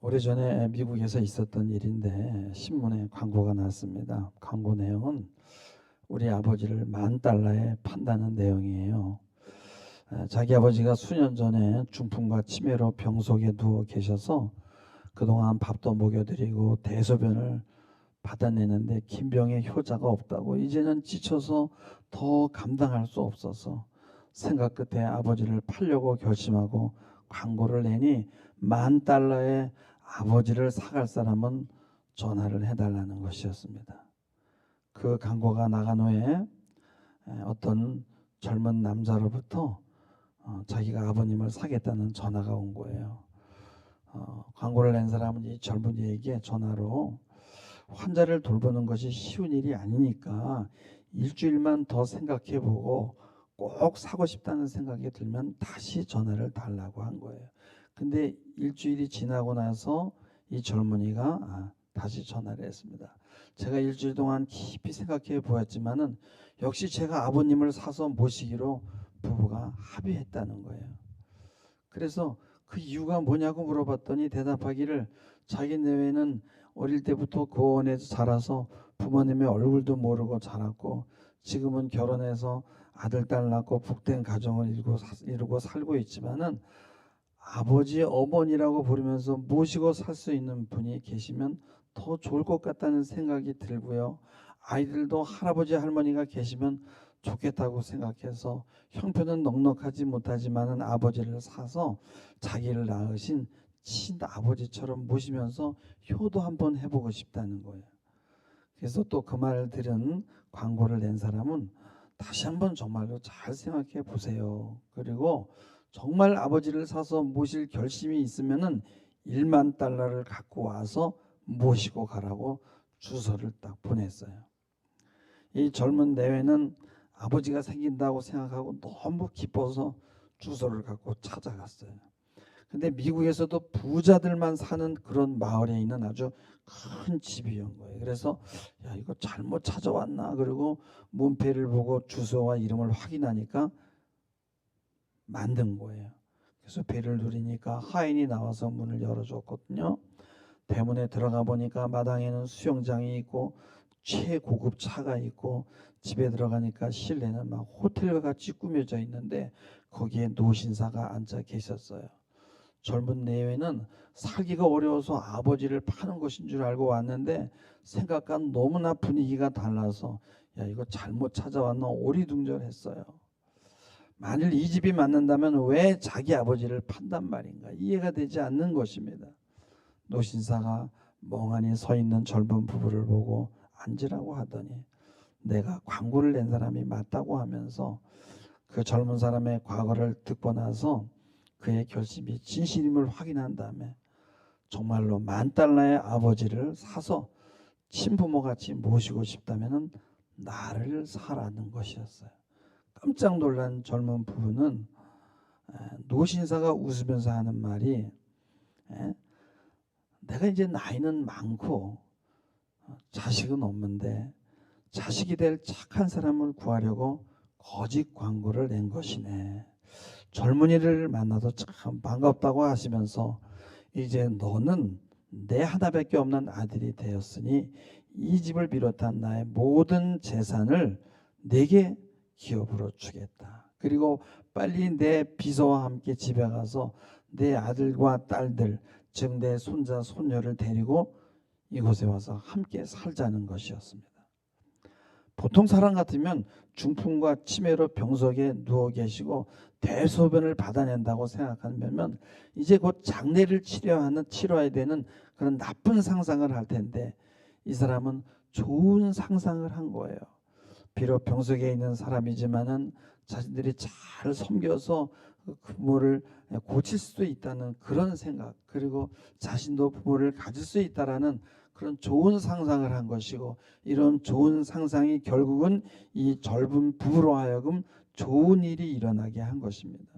오래전에 미국에서 있었던 일인데 신문에 광고가 났습니다. 광고 내용은 우리 아버지를 $10,000에 판다는 내용이에요. 자기 아버지가 수년 전에 중풍과 치매로 병속에 누워 계셔서 그동안 밥도 먹여드리고 대소변을 받아내는데 긴병의 효자가 없다고, 이제는 지쳐서 더 감당할 수 없어서 생각 끝에 아버지를 팔려고 결심하고 광고를 내니 $10,000에 아버지를 사갈 사람은 전화를 해달라는 것이었습니다. 그 광고가 나간 후에 어떤 젊은 남자로부터 자기가 아버님을 사겠다는 전화가 온 거예요. 광고를 낸 사람은 이 젊은이에게 전화로 환자를 돌보는 것이 쉬운 일이 아니니까 일주일만 더 생각해보고 꼭 사고 싶다는 생각이 들면 다시 전화를 달라고 한 거예요. 근데 일주일이 지나고 나서 이 젊은이가 다시 전화를 했습니다. 제가 일주일 동안 깊이 생각해 보았지만은 역시 제가 아버님을 사서 모시기로 부부가 합의했다는 거예요. 그래서 그 이유가 뭐냐고 물어봤더니 대답하기를 자기 내외는 어릴 때부터 고원에서 자라서 부모님의 얼굴도 모르고 자랐고 지금은 결혼해서 아들 딸 낳고 복된 가정을 이루고 살고 있지만은 아버지 어머니라고 부르면서 모시고 살 수 있는 분이 계시면 더 좋을 것 같다는 생각이 들고요. 아이들도 할아버지 할머니가 계시면 좋겠다고 생각해서 형편은 넉넉하지 못하지만은 아버지를 사서 자기를 낳으신 친아버지처럼 모시면서 효도 한번 해보고 싶다는 거예요. 그래서 또 그 말을 들은 광고를 낸 사람은 다시 한번 정말로 잘 생각해 보세요. 그리고 정말 아버지를 사서 모실 결심이 있으면은 $10,000를 갖고 와서 모시고 가라고 주소를 딱 보냈어요. 이 젊은 내외는 아버지가 생긴다고 생각하고 너무 기뻐서 주소를 갖고 찾아갔어요. 근데 미국에서도 부자들만 사는 그런 마을에 있는 아주 큰 집이었던 거예요. 그래서 야, 이거 잘못 찾아왔나? 그리고 문패를 보고 주소와 이름을 확인하니까 만든 거예요. 그래서 배를 누리니까 하인이 나와서 문을 열어줬거든요. 대문에 들어가 보니까 마당에는 수영장이 있고 최고급 차가 있고 집에 들어가니까 실내는 막 호텔과 같이 꾸며져 있는데 거기에 노신사가 앉아 계셨어요. 젊은 내외는 살기가 어려워서 아버지를 파는 것인 줄 알고 왔는데 생각과는 너무나 분위기가 달라서 야, 이거 잘못 찾아왔나 오리둥절했어요. 만일 이 집이 맞는다면 왜 자기 아버지를 판단 말인가 이해가 되지 않는 것입니다. 노신사가 멍하니 서 있는 젊은 부부를 보고 앉으라고 하더니 내가 광고를 낸 사람이 맞다고 하면서 그 젊은 사람의 과거를 듣고 나서 그의 결심이 진실임을 확인한 다음에 정말로 $10,000의 아버지를 사서 친부모같이 모시고 싶다면 나를 사라는 것이었어요. 깜짝 놀란 젊은 부부는 노신사가 웃으면서 하는 말이 내가 이제 나이는 많고 자식은 없는데 자식이 될 착한 사람을 구하려고 거짓 광고를 낸 것이네. 젊은이를 만나서 참 반갑다고 하시면서 이제 너는 내 하나밖에 없는 아들이 되었으니 이 집을 비롯한 나의 모든 재산을 내게 기업으로 주겠다. 그리고 빨리 내 비서와 함께 집에 가서 내 아들과 딸들, 즉 내 손자 손녀를 데리고 이곳에 와서 함께 살자는 것이었습니다. 보통 사람 같으면 중풍과 치매로 병석에 누워 계시고 대소변을 받아낸다고 생각하면 이제 곧 장례를 치러야 되는 그런 나쁜 상상을 할 텐데 이 사람은 좋은 상상을 한 거예요. 비록 병석에 있는 사람이지만은 자신들이 잘 섬겨서 그 부모를 고칠 수도 있다는 그런 생각, 그리고 자신도 부모를 가질 수 있다라는 그런 좋은 상상을 한 것이고, 이런 좋은 상상이 결국은 이 젊은 부부로 하여금 좋은 일이 일어나게 한 것입니다.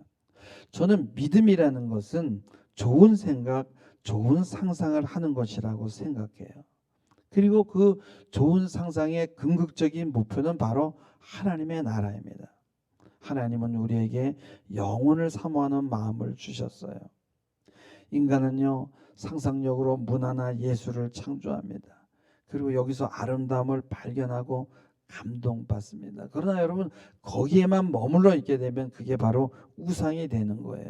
저는 믿음이라는 것은 좋은 생각, 좋은 상상을 하는 것이라고 생각해요. 그리고 그 좋은 상상의 궁극적인 목표는 바로 하나님의 나라입니다. 하나님은 우리에게 영혼을 사모하는 마음을 주셨어요. 인간은요, 상상력으로 문화나 예술을 창조합니다. 그리고 여기서 아름다움을 발견하고 감동받습니다. 그러나 여러분, 거기에만 머물러 있게 되면 그게 바로 우상이 되는 거예요.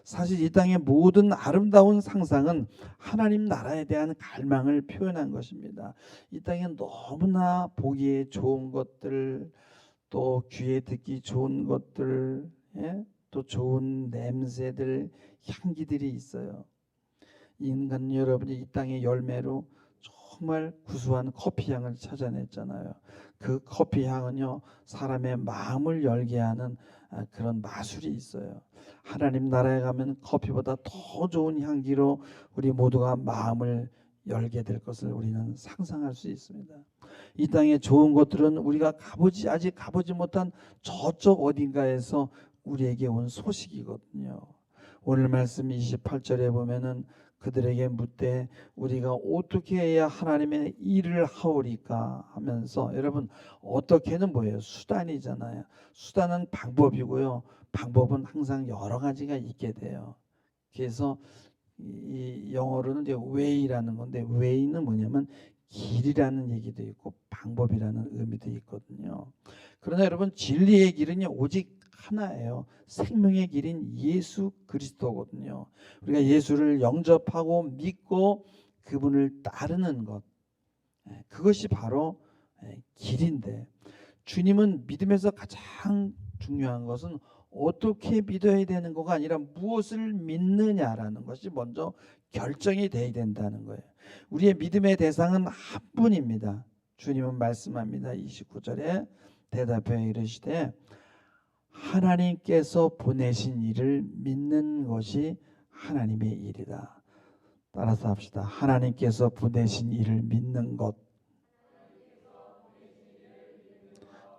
사실 이 땅의 모든 아름다운 상상은 하나님 나라에 대한 갈망을 표현한 것입니다. 이 땅에 너무나 보기에 좋은 것들, 또 귀에 듣기 좋은 것들, 또 좋은 냄새들, 향기들이 있어요. 인간 여러분이 이 땅의 열매로 정말 구수한 커피 향을 찾아냈잖아요. 그 커피 향은요, 사람의 마음을 열게 하는 그런 마술이 있어요. 하나님 나라에 가면 커피보다 더 좋은 향기로 우리 모두가 마음을 열게 될 것을 우리는 상상할 수 있습니다. 이 땅의 좋은 것들은 우리가 아직 가보지 못한 저쪽 어딘가에서 우리에게 온 소식이거든요. 오늘 말씀 28절에 보면은 그들에게 묻되 우리가 어떻게 해야 하나님의 일을 하오리까 하면서, 여러분, 어떻게는 뭐예요? 수단이잖아요. 수단은 방법이고요. 방법은 항상 여러 가지가 있게 돼요. 그래서 이 영어로는 이제 way라는 건데, way는 뭐냐면 길이라는 얘기도 있고 방법이라는 의미도 있거든요. 그러나 여러분, 진리의 길은요, 오직 하나예요. 생명의 길인 예수 그리스도거든요. 우리가 예수를 영접하고 믿고 그분을 따르는 것, 그것이 바로 길인데, 주님은 믿음에서 가장 중요한 것은 어떻게 믿어야 되는 거가 아니라 무엇을 믿느냐라는 것이 먼저 결정이 돼야 된다는 거예요. 우리의 믿음의 대상은 한 분입니다. 주님은 말씀합니다. 29절에 대답해 이르시되 하나님께서 보내신 일을 믿는 것이 하나님의 일이다. 따라서 합시다. 하나님께서 보내신 일을 믿는 것,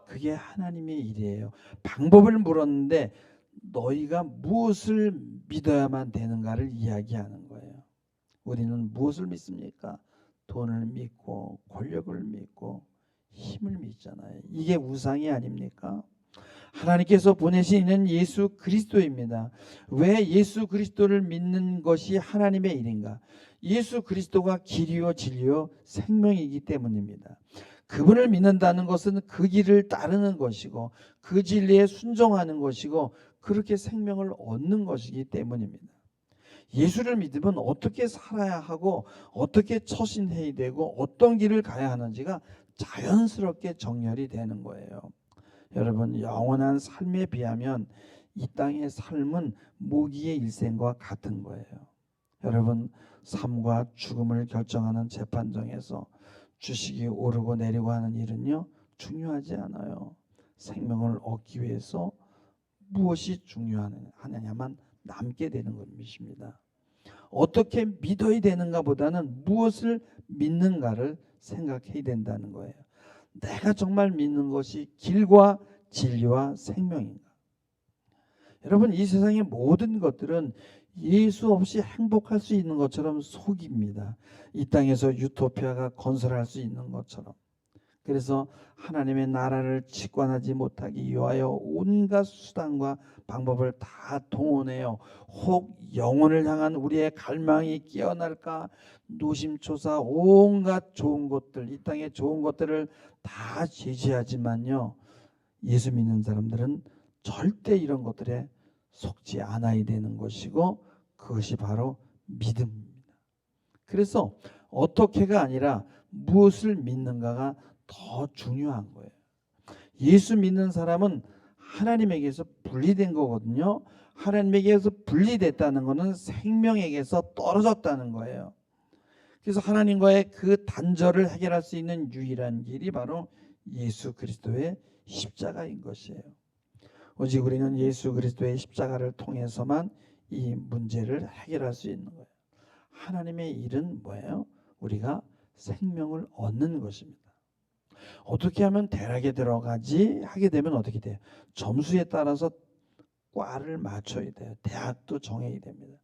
그게 하나님의 일이에요. 방법을 물었는데 너희가 무엇을 믿어야만 되는가를 이야기하는 거예요. 우리는 무엇을 믿습니까? 돈을 믿고 권력을 믿고 힘을 믿잖아요. 이게 우상이 아닙니까? 하나님께서 보내신 이는 예수 그리스도입니다. 왜 예수 그리스도를 믿는 것이 하나님의 일인가? 예수 그리스도가 길이요 진리요 생명이기 때문입니다. 그분을 믿는다는 것은 그 길을 따르는 것이고 그 진리에 순종하는 것이고 그렇게 생명을 얻는 것이기 때문입니다. 예수를 믿으면 어떻게 살아야 하고 어떻게 처신해야 되고 어떤 길을 가야 하는지가 자연스럽게 정렬이 되는 거예요. 여러분, 영원한 삶에 비하면 이 땅의 삶은 모기의 일생과 같은 거예요. 여러분, 삶과 죽음을 결정하는 재판정에서 주식이 오르고 내리고 하는 일은요, 중요하지 않아요. 생명을 얻기 위해서 무엇이 중요하느냐만 남게 되는 것입니다. 어떻게 믿어야 되는가 보다는 무엇을 믿는가를 생각해야 된다는 거예요. 내가 정말 믿는 것이 길과 진리와 생명인가? 여러분, 이 세상의 모든 것들은 예수 없이 행복할 수 있는 것처럼 속입니다. 이 땅에서 유토피아가 건설할 수 있는 것처럼. 그래서 하나님의 나라를 직관하지 못하기 위하여 온갖 수단과 방법을 다 동원해요. 혹 영혼을 향한 우리의 갈망이 깨어날까 노심초사 온갖 좋은 것들, 이 땅의 좋은 것들을 다 제시하지만요, 예수 믿는 사람들은 절대 이런 것들에 속지 않아야 되는 것이고 그것이 바로 믿음입니다. 그래서 어떻게가 아니라 무엇을 믿는가가 더 중요한 거예요. 예수 믿는 사람은 하나님에게서 분리된 거거든요. 하나님에게서 분리됐다는 것은 생명에게서 떨어졌다는 거예요. 그래서 하나님과의 그 단절을 해결할 수 있는 유일한 길이 바로 예수 그리스도의 십자가인 것이에요. 오직 우리는 예수 그리스도의 십자가를 통해서만 이 문제를 해결할 수 있는 거예요. 하나님의 일은 뭐예요? 우리가 생명을 얻는 것입니다. 어떻게 하면 대학에 들어가지 하게 되면 어떻게 돼요? 점수에 따라서 과를 맞춰야 돼요. 대학도 정해야 됩니다.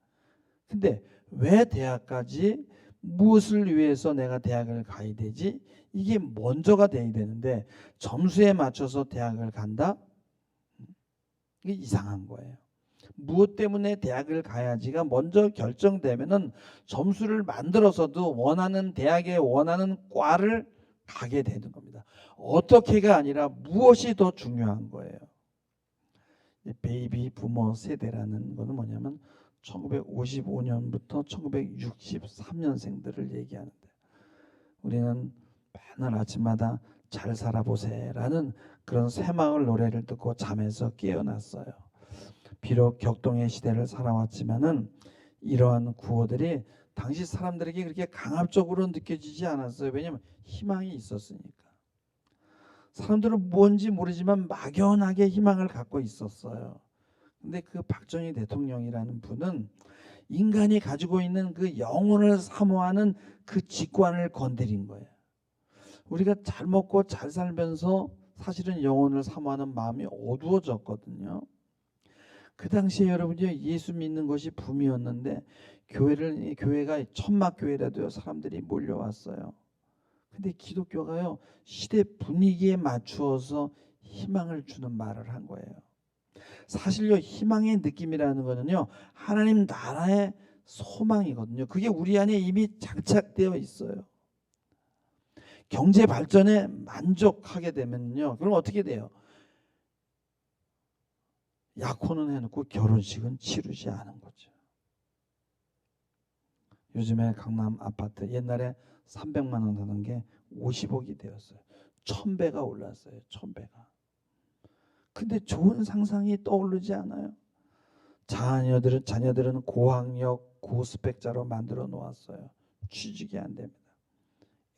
근데 왜 대학까지, 무엇을 위해서 내가 대학을 가야 되지? 이게 먼저가 돼야 되는데 점수에 맞춰서 대학을 간다? 이게 이상한 거예요. 무엇 때문에 대학을 가야지가 먼저 결정되면은 점수를 만들어서도 원하는 대학에 원하는 과를 가게 되는 겁니다. 어떻게가 아니라 무엇이 더 중요한 거예요. 베이비 부머 세대라는 거는 뭐냐면 1955년부터 1963년생들을 얘기하는데, 우리는 맨날 아침마다 잘 살아보세라는 그런 새마을 노래를 듣고 잠에서 깨어났어요. 비록 격동의 시대를 살아왔지만은 이러한 구호들이 당시 사람들에게 그렇게 강압적으로 느껴지지 않았어요. 왜냐하면 희망이 있었으니까. 사람들은 뭔지 모르지만 막연하게 희망을 갖고 있었어요. 근데 그 박정희 대통령이라는 분은 인간이 가지고 있는 그 영혼을 사모하는 그 직관을 건드린 거예요. 우리가 잘 먹고 잘 살면서 사실은 영혼을 사모하는 마음이 어두워졌거든요. 그 당시에 여러분이 예수 믿는 것이 붐이었는데 교회가 천막교회라도요, 사람들이 몰려왔어요. 근데 기독교가요, 시대 분위기에 맞추어서 희망을 주는 말을 한 거예요. 사실요, 희망의 느낌이라는 거는요, 하나님 나라의 소망이거든요. 그게 우리 안에 이미 장착되어 있어요. 경제 발전에 만족하게 되면요, 그럼 어떻게 돼요? 약혼은 해놓고 결혼식은 치르지 않은 거죠. 요즘에 강남 아파트 옛날에 300만 원 하는 게 50억이 되었어요. 1000배가 올랐어요. 1000배가. 근데 좋은 상상이 떠오르지 않아요. 자녀들은 고학력 고스펙자로 만들어 놓았어요. 취직이 안 됩니다.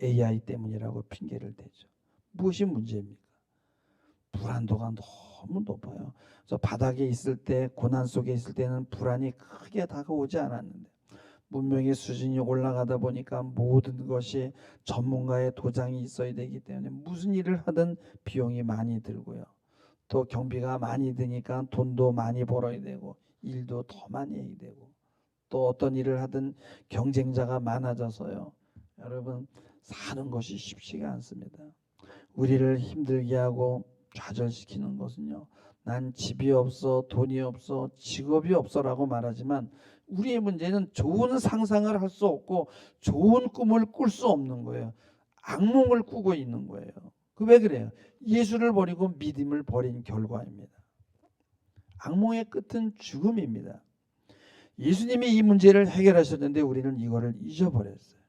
AI 때문이라고 핑계를 대죠. 무엇이 문제입니까? 불안도가 너무 높아요. 그래서 바닥에 있을 때, 고난 속에 있을 때는 불안이 크게 다가오지 않았는데, 문명의 수준이 올라가다 보니까 모든 것이 전문가의 도장이 있어야 되기 때문에 무슨 일을 하든 비용이 많이 들고요. 또 경비가 많이 드니까 돈도 많이 벌어야 되고 일도 더 많이 해야 되고, 또 어떤 일을 하든 경쟁자가 많아져서요, 여러분 사는 것이 쉽지가 않습니다. 우리를 힘들게 하고 좌절시키는 것은요, 난 집이 없어, 돈이 없어, 직업이 없어라고 말하지만 우리의 문제는 좋은 상상을 할 수 없고 좋은 꿈을 꿀 수 없는 거예요. 악몽을 꾸고 있는 거예요. 그 왜 그래요? 예수를 버리고 믿음을 버린 결과입니다. 악몽의 끝은 죽음입니다. 예수님이 이 문제를 해결하셨는데 우리는 이거를 잊어버렸어요.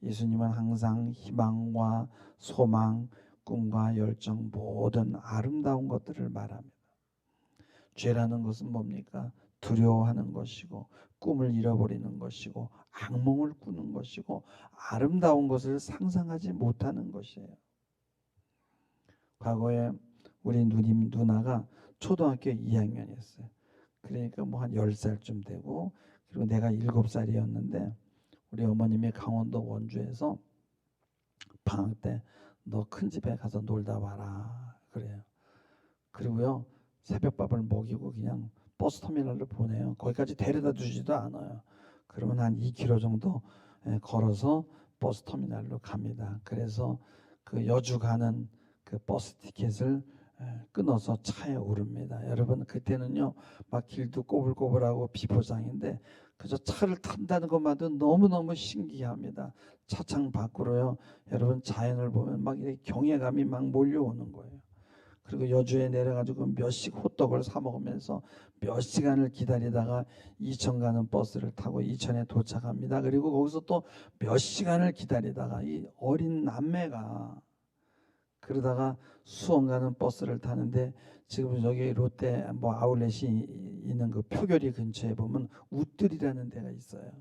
예수님은 항상 희망과 소망, 꿈과 열정, 모든 아름다운 것들을 말합니다. 죄라는 것은 뭡니까? 두려워하는 것이고, 꿈을 잃어버리는 것이고, 악몽을 꾸는 것이고, 아름다운 것을 상상하지 못하는 것이에요. 과거에 우리 누나가 초등학교 2학년이었어요. 그러니까 뭐 한 10살쯤 되고, 그리고 내가 7살이었는데 우리 어머님이 강원도 원주에서 방학 때 너 큰 집에 가서 놀다 와라 그래요. 그리고요, 새벽밥을 먹이고 그냥 버스터미널로 보내요. 거기까지 데려다 주지도 않아요. 그러면 한 2km 정도 걸어서 버스터미널로 갑니다. 그래서 그 여주 가는 그 버스 티켓을 끊어서 차에 오릅니다. 여러분, 그때는요 막 길도 꼬불꼬불하고 비포장인데 그저 차를 탄다는 것만도 너무너무 신기합니다. 차창 밖으로요, 여러분 자연을 보면 막 이렇게 경외감이 막 몰려오는 거예요. 그리고 여주에 내려가지고 몇씩 호떡을 사 먹으면서 몇 시간을 기다리다가 이천 가는 버스를 타고 이천에 도착합니다. 그리고 거기서 또 몇 시간을 기다리다가 이 어린 남매가 그러다가 수원 가는 버스를 타는데, 지금 여기 롯데 뭐 아울렛이 있는 그 표결이 근처에 보면 웃들이라는 데가 있어요.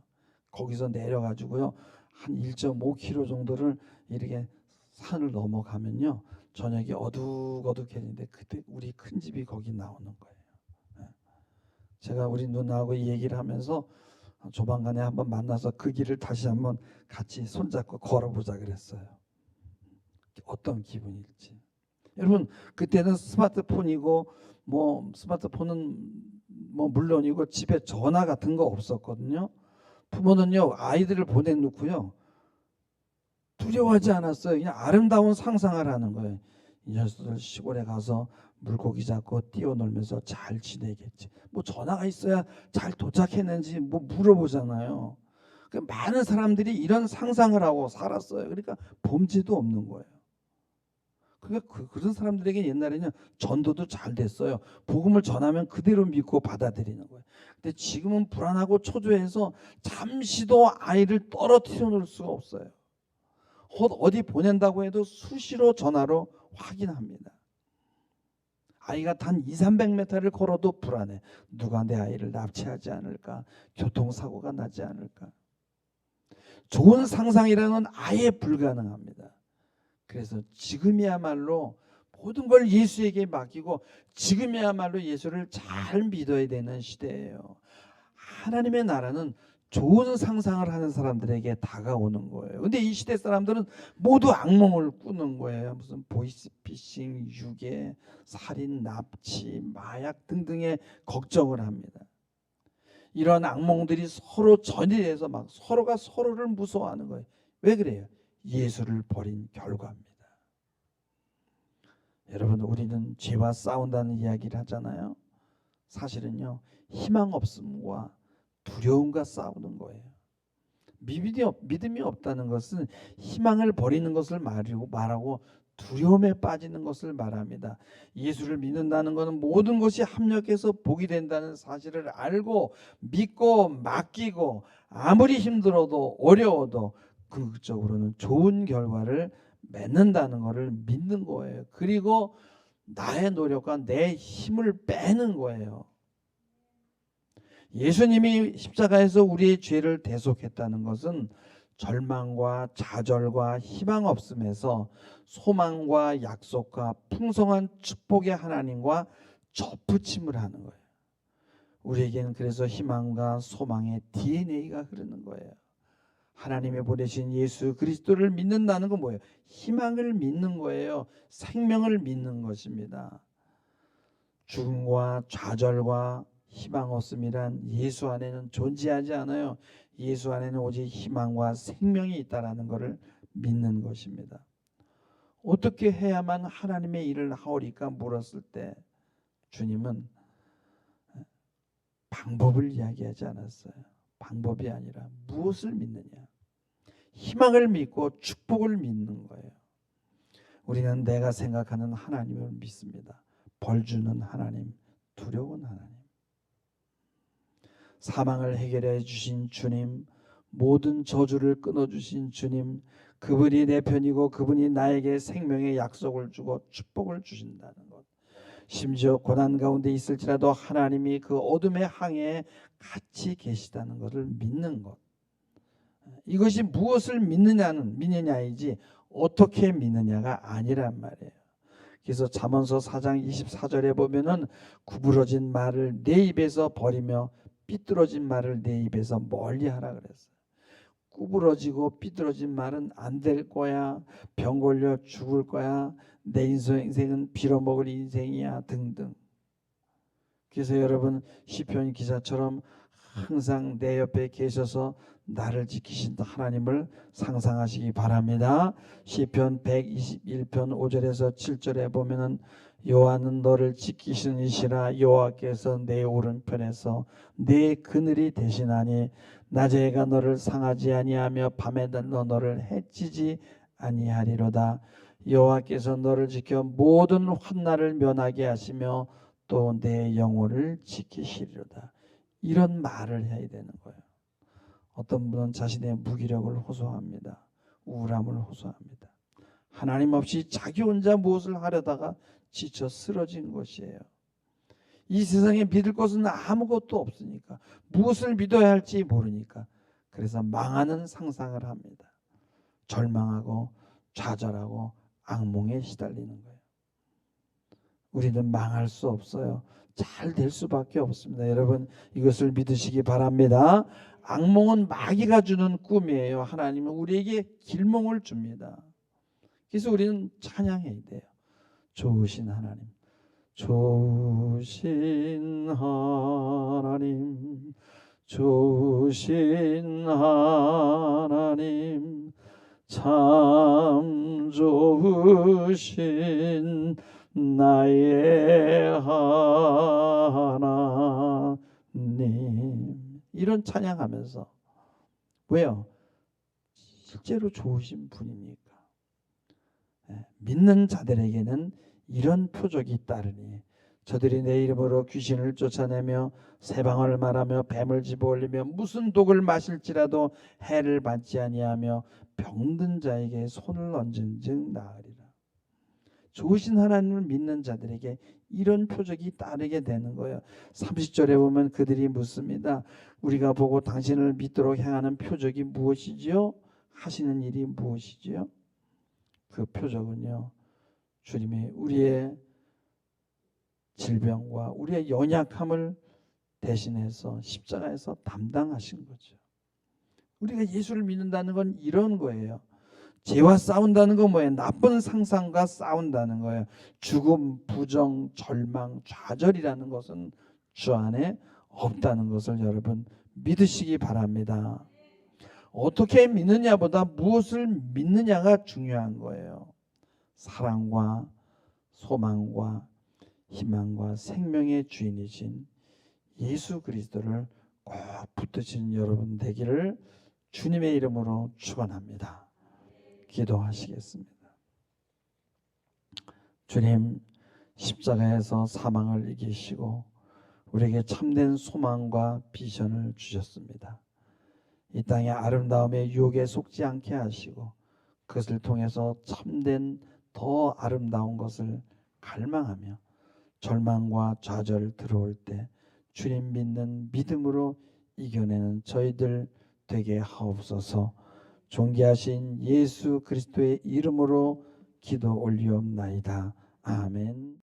거기서 내려가지고요 한 1.5km 정도를 이렇게 산을 넘어가면요 저녁이 어둑어둑해지는데 그때 우리 큰 집이 거기 나오는 거예요. 제가 우리 누나하고 이 얘기를 하면서 조만간에 한번 만나서 그 길을 다시 한번 같이 손잡고 걸어보자 그랬어요. 어떤 기분일지. 여러분, 그때는 스마트폰이고 뭐 스마트폰은 뭐 물론이고 집에 전화 같은 거 없었거든요. 부모는요 아이들을 보내놓고요 두려워하지 않았어요. 그냥 아름다운 상상을 하는 거예요. 이 녀석들 시골에 가서 물고기 잡고 뛰어놀면서 잘 지내겠지. 뭐 전화가 있어야 잘 도착했는지 뭐 물어보잖아요. 많은 사람들이 이런 상상을 하고 살았어요. 그러니까 범죄도 없는 거예요. 그러니까 그런 사람들에게 옛날에는 전도도 잘 됐어요. 복음을 전하면 그대로 믿고 받아들이는 거예요. 근데 지금은 불안하고 초조해서 잠시도 아이를 떨어뜨려 놓을 수가 없어요. 어디 보낸다고 해도 수시로 전화로 확인합니다. 아이가 단 200~300m를 걸어도 불안해. 누가 내 아이를 납치하지 않을까? 교통사고가 나지 않을까? 좋은 상상이라는 아예 불가능합니다. 그래서 지금이야말로 모든 걸 예수에게 맡기고 지금이야말로 예수를 잘 믿어야 되는 시대예요. 하나님의 나라는 좋은 상상을 하는 사람들에게 다가오는 거예요. 근데 이 시대 사람들은 모두 악몽을 꾸는 거예요. 무슨 보이스피싱, 유괴, 살인, 납치, 마약 등등의 걱정을 합니다. 이런 악몽들이 서로 전이돼서 막 서로가 서로를 무서워하는 거예요. 왜 그래요? 예수를 버린 결과입니다. 여러분, 우리는 죄와 싸운다는 이야기를 하잖아요. 사실은요, 희망 없음과 두려움과 싸우는 거예요. 믿음이 없다는 것은 희망을 버리는 것을 말하고 두려움에 빠지는 것을 말합니다. 예수를 믿는다는 것은 모든 것이 합력해서 복이 된다는 사실을 알고 믿고 맡기고 아무리 힘들어도 어려워도 궁극적으로는 좋은 결과를 맺는다는 것을 믿는 거예요. 그리고 나의 노력과 내 힘을 빼는 거예요. 예수님이 십자가에서 우리의 죄를 대속했다는 것은 절망과 좌절과 희망 없음에서 소망과 약속과 풍성한 축복의 하나님과 접붙임을 하는 거예요. 우리에게는 그래서 희망과 소망의 DNA가 흐르는 거예요. 하나님이 보내신 예수 그리스도를 믿는다는 건 뭐예요? 희망을 믿는 거예요. 생명을 믿는 것입니다. 죽음과 좌절과 희망 없음이란 예수 안에는 존재하지 않아요. 예수 안에는 오직 희망과 생명이 있다라는 것을 믿는 것입니다. 어떻게 해야만 하나님의 일을 하오리까 물었을 때 주님은 방법을 이야기하지 않았어요. 방법이 아니라 무엇을 믿느냐? 희망을 믿고 축복을 믿는 거예요. 우리는 내가 생각하는 하나님을 믿습니다. 벌 주는 하나님, 두려운 하나님. 사망을 해결해 주신 주님, 모든 저주를 끊어주신 주님, 그분이 내 편이고 그분이 나에게 생명의 약속을 주고 축복을 주신다는 것. 심지어 고난 가운데 있을지라도 하나님이 그 어둠의 항해에 같이 계시다는 것을 믿는 것. 이것이 무엇을 믿느냐이지 어떻게 믿느냐가 아니란 말이에요. 그래서 잠언서 4장 24절에 보면은 구부러진 말을 내 입에서 버리며 삐뚤어진 말을 내 입에서 멀리하라 그랬어요. 구부러지고 삐뚤어진 말은 안 될 거야, 병 걸려 죽을 거야, 내 인생은 빌어먹을 인생이야 등등. 그래서 여러분 시편 기자처럼 항상 내 옆에 계셔서 나를 지키신다 하나님을 상상하시기 바랍니다. 시편 121편 5절에서 7절에 보면은 여호와는 너를 지키시는 이시라. 여호와께서 내 오른편에서 내 그늘이 되시나니 낮에 해가 너를 상하지 아니하며 밤에 너를 해치지 아니하리로다. 여호와께서 너를 지켜 모든 환난을 면하게 하시며 또 내 영혼을 지키시리로다. 이런 말을 해야 되는 거예요. 어떤 분은 자신의 무기력을 호소합니다. 우울함을 호소합니다. 하나님 없이 자기 혼자 무엇을 하려다가 지쳐 쓰러진 것이에요. 이 세상에 믿을 것은 아무것도 없으니까, 무엇을 믿어야 할지 모르니까, 그래서 망하는 상상을 합니다. 절망하고 좌절하고 악몽에 시달리는 거예요. 우리는 망할 수 없어요. 잘 될 수밖에 없습니다. 여러분 이것을 믿으시기 바랍니다. 악몽은 마귀가 주는 꿈이에요. 하나님은 우리에게 길몽을 줍니다. 그래서 우리는 찬양해야 돼요. 좋으신 하나님, 좋으신 하나님, 좋으신 하나님, 참 좋으신 나의 하나님. 이런 찬양하면서. 왜요? 실제로 좋으신 분이니까. 믿는 자들에게는 이런 표적이 따르니 저들이 내 이름으로 귀신을 쫓아내며 새방언을 말하며 뱀을 집어올리며 무슨 독을 마실지라도 해를 받지 아니하며 병든 자에게 손을 얹은즉 나으리라. 좋으신 하나님을 믿는 자들에게 이런 표적이 따르게 되는 거예요. 30절에 보면 그들이 묻습니다. 우리가 보고 당신을 믿도록 행하는 표적이 무엇이지요? 하시는 일이 무엇이지요? 그 표적은요, 주님이 우리의 질병과 우리의 연약함을 대신해서 십자가에서 담당하신 거죠. 우리가 예수를 믿는다는 건 이런 거예요. 죄와 싸운다는 건 뭐예요? 나쁜 상상과 싸운다는 거예요. 죽음, 부정, 절망, 좌절이라는 것은 주 안에 없다는 것을 여러분 믿으시기 바랍니다. 어떻게 믿느냐보다 무엇을 믿느냐가 중요한 거예요. 사랑과 소망과 희망과 생명의 주인이신 예수 그리스도를 꼭 붙드시는 여러분 되기를 주님의 이름으로 축원합니다. 기도하시겠습니다. 주님, 십자가에서 사망을 이기시고 우리에게 참된 소망과 비전을 주셨습니다. 이 땅의 아름다움의 유혹에 속지 않게 하시고 그것을 통해서 참된 더 아름다운 것을 갈망하며 절망과 좌절 들어올 때 주님 믿는 믿음으로 이겨내는 저희들 되게 하옵소서. 존귀하신 예수 그리스도의 이름으로 기도 올리옵나이다. 아멘.